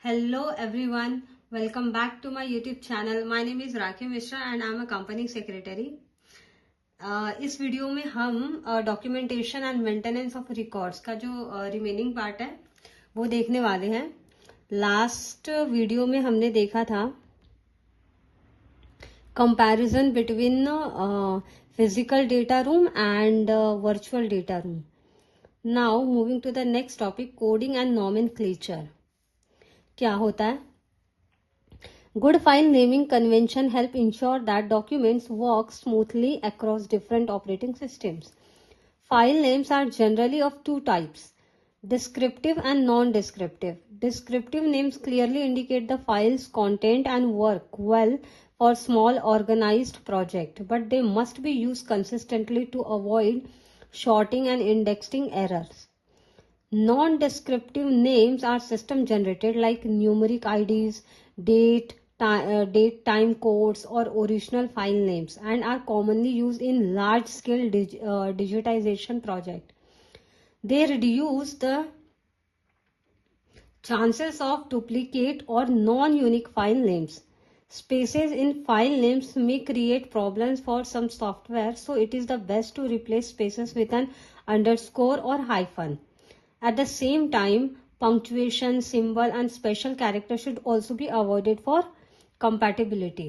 Hello everyone, welcome back to my YouTube channel. My name is Rakhi Mishra and I am a company secretary. इस video में हम documentation and maintenance of records का जो remaining part है वो देखने वाले हैं. लास्ट वीडियो में हमने देखा था comparison between physical data room and virtual data room. Now moving to the next topic, coding and nomenclature. क्या होता है? Good file naming convention help ensure that documents work smoothly across different operating systems. File names are generally of two types, descriptive and non-descriptive. Descriptive names clearly indicate the file's content and work well for small organized project, but they must be used consistently to avoid sorting and indexing errors. Non-descriptive names are system generated like numeric IDs, date, time codes or original file names and are commonly used in large scale digitization project. They reduce the chances of duplicate or non-unique file names. Spaces in file names may create problems for some software, so it is the best to replace spaces with an underscore or hyphen. At the same time, punctuation, symbol and special character should also be avoided for compatibility.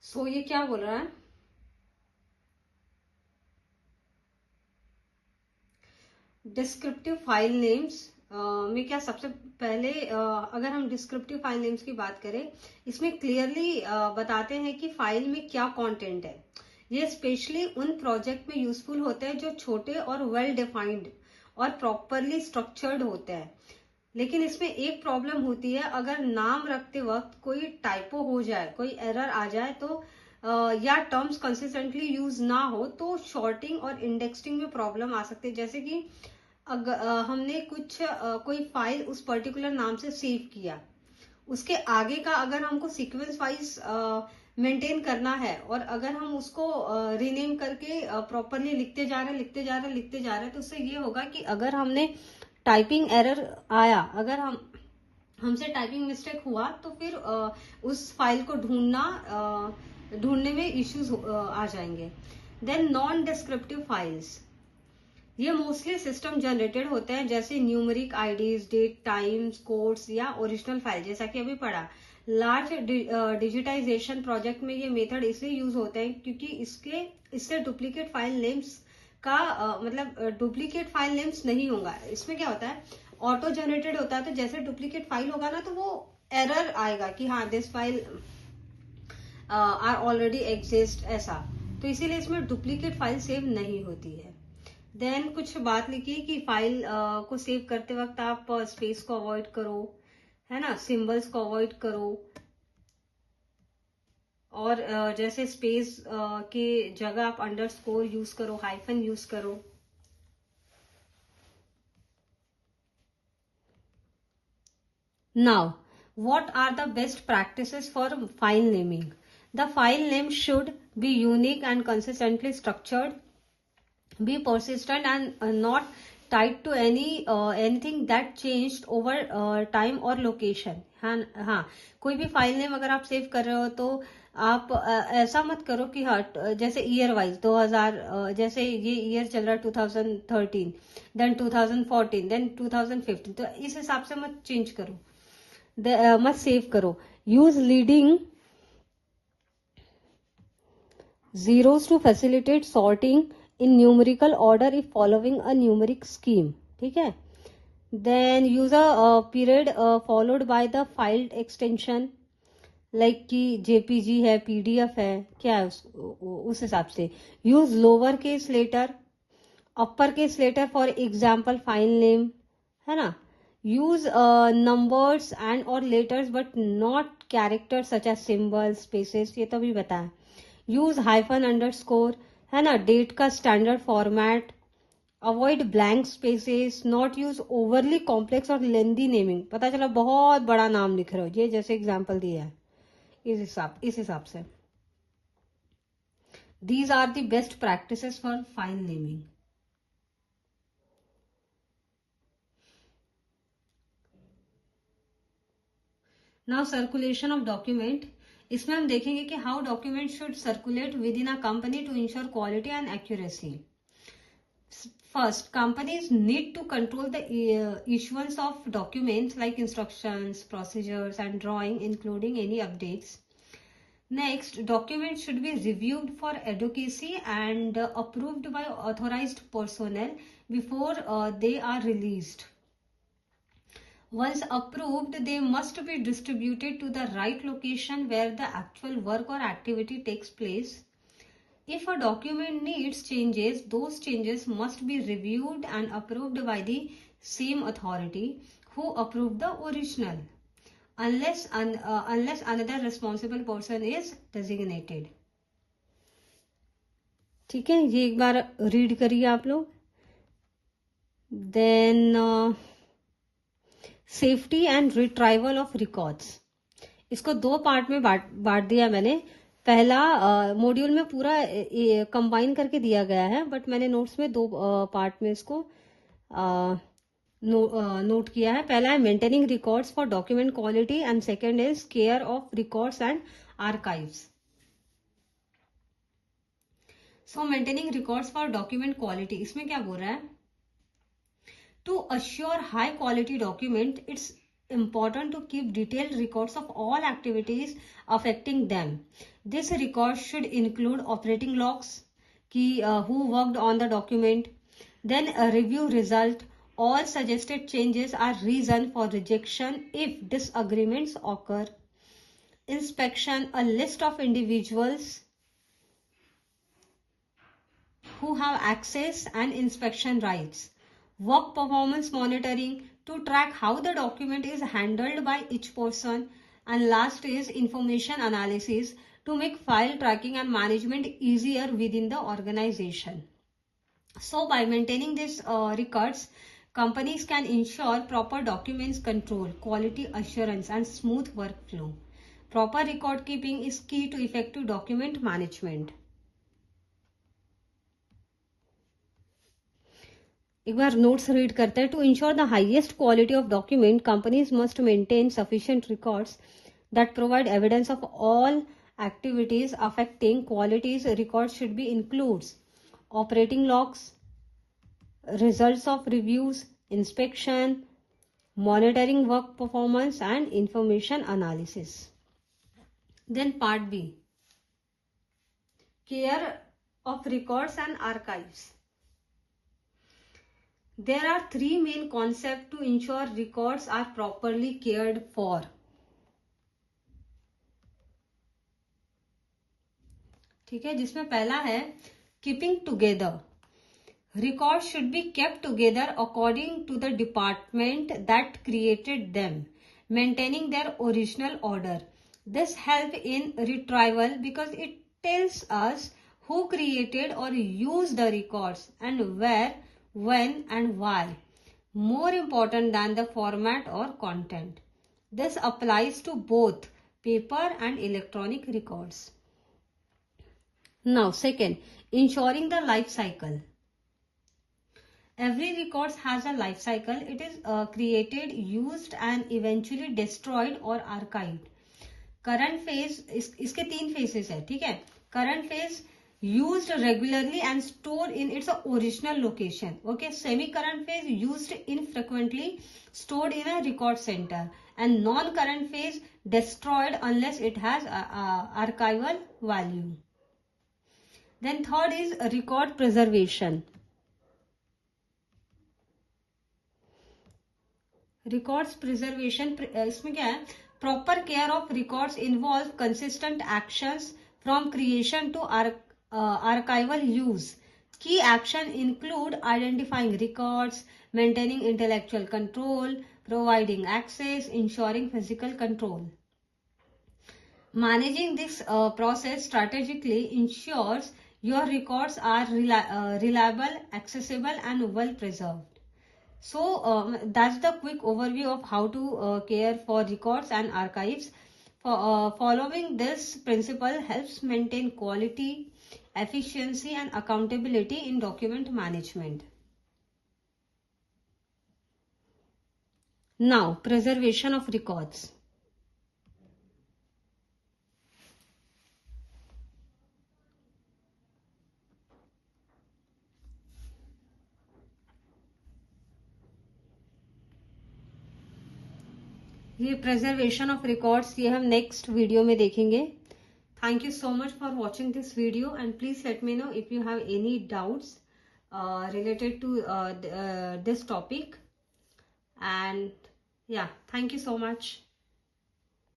So ये क्या बोल रहा है? Descriptive file names में क्या सबसे पहले अगर हम डिस्क्रिप्टिव फाइल नेम्स की बात करें, इसमें क्लियरली बताते हैं कि फाइल में क्या कंटेंट है. ये स्पेशली उन प्रोजेक्ट में यूजफुल होते हैं जो छोटे और वेल डिफाइंड और प्रॉपरली स्ट्रक्चर्ड होते हैं. लेकिन इसमें एक प्रॉब्लम होती है, अगर नाम रखते वक्त कोई टाइपो हो जाए, कोई एरर आ जाए तो या टर्म्स कंसिस्टेंटली यूज ना हो तो शॉर्टिंग और इंडेक्सिंग में प्रॉब्लम आ सकती है. जैसे कि अगर हमने कोई फाइल उस पर्टिकुलर नाम से सेव किया, उसके आगे का अगर हमको सीक्वेंस वाइज मेंटेन करना है और अगर हम उसको रीनेम करके प्रॉपरली लिखते जा रहे हैं तो उससे ये होगा कि अगर हमने टाइपिंग एरर आया, अगर हमसे टाइपिंग मिस्टेक हुआ तो फिर उस फाइल को ढूंढने में इश्यूज आ जाएंगे. देन नॉन डिस्क्रिप्टिव फाइल्स, ये मोस्टली सिस्टम जनरेटेड होते हैं, जैसे numeric IDs, date, times, codes या ओरिजिनल फाइल. जैसा कि अभी पढ़ा, लार्ज डिजिटाइजेशन प्रोजेक्ट में ये मेथड इसलिए यूज होते हैं क्योंकि इससे डुप्लीकेट फाइल नेम्स का डुप्लीकेट फाइल नेम्स नहीं होगा. इसमें क्या होता है, ऑटो जनरेटेड होता है, तो जैसे डुप्लीकेट फाइल होगा ना तो वो एरर आएगा कि हाँ this file are already exist, ऐसा. तो इसीलिए इसमें डुप्लीकेट फाइल सेव नहीं होती है. देन कुछ बात लिखी कि फाइल को सेव करते वक्त आप स्पेस को अवॉइड करो, है ना, सिंबल्स को अवॉइड करो, और जैसे स्पेस के जगह आप अंडरस्कोर यूज करो, हाइफन यूज करो. Now what are the best practices for file naming? The file name should be unique and consistently structured, be persistent and not tied to anything that changed over time or location. हाँ, कोई भी file name अगर आप save कर रहे हो तो आप ऐसा मत करो कि हाँ जैसे ईयर वाइज 2000, जैसे ये ईयर चल रहा है 2013, देन 2014, देन 2015, तो इस हिसाब से मत चेंज करो, मत सेव करो. Use leading zeros to facilitate sorting in numerical order if following a numeric scheme. ठीक है. Then use a period followed by the filed extension, like कि JPG है, PDF है, क्या है उस हिसाब से. use lower case letter, upper case letter for example file name, है ना. use numbers and or letters but not characters such as symbols, spaces, ये तो भी बताया. यूज हाइफन अंडरस्कोर, है ना, डेट का standard format. Avoid blank spaces. Not use overly complex और लेंदी नेमिंग. पता चला बहुत बड़ा नाम लिख रहे हो, ये जैसे एग्जांपल दिया है इस हिसाब से. These are the best practices for file naming. Now circulation of document, इसमें हम देखेंगे कि how document should circulate within a company to ensure quality and accuracy. First, companies need to control the issuance of documents like instructions, procedures, and drawing, including any updates. Next, documents should be reviewed for advocacy and approved by authorized personnel before they are released. Once approved, they must be distributed to the right location where the actual work or activity takes place. If a document needs changes, those changes must be reviewed and approved by the same authority who approved the original, unless another responsible person is designated. ठीक है, ये एक बार read करिए आप लोग. Then safety and retrieval of records, इसको दो part में बांट दिया मैंने. पहला मॉड्यूल में पूरा कंबाइन करके दिया गया है, बट मैंने नोट्स में दो पार्ट में इसको नोट किया है. पहला है maintaining records for document quality and second is care of records and archives. So maintaining records for document quality, इसमें क्या बोल रहा है? To assure high quality document, it's important to keep detailed records of all activities affecting them. This record should include operating logs, who worked on the document, then a review result. All suggested changes are reason for rejection if disagreements occur. Inspection, a list of individuals who have access and inspection rights. Work performance monitoring, to track how the document is handled by each person. And last is information analysis, to make file tracking and management easier within the organization. So by maintaining these records, companies can ensure proper documents control, quality assurance and smooth workflow. Proper record keeping is key to effective document management. एक बार notes read करते हैं. To ensure the highest quality of document, companies must maintain sufficient records that provide evidence of all activities affecting qualities. Records should be includes operating logs, results of reviews, inspection, monitoring work performance and information analysis. Then part B, care of records and archives. There are three main concepts to ensure records are properly cared for. ठीक है, जिसमें पहला है keeping together. Records should be kept together according to the department that created them, maintaining their original order. This helps in retrieval because it tells us who created or used the records and where, when and why, more important than the format or content. This applies to both paper and electronic records. Now second, ensuring the life cycle. Every record has a life cycle. It is created, used and eventually destroyed or archived. Current phase, इसके तीन phases है, ठीक है. Current phase, used regularly and stored in its original location. Okay, semi-current phase, used infrequently, stored in a record center. And non-current phase, destroyed unless it has archival value. Then third is record preservation. Records preservation, इसमें क्या है? Proper care of records involve consistent actions from creation to archival use. Key action include identifying records, maintaining intellectual control, providing access, ensuring physical control. Managing this process strategically ensures your records are reliable, accessible and well preserved. So that's the quick overview of how to care for records and archives. Following this principle helps maintain quality, efficiency and accountability in document management. Now, preservation of records. ये preservation of records ये हम next video में देखेंगे. Thank you so much for watching this video, and please let me know if you have any doubts related to this topic. And yeah, thank you so much.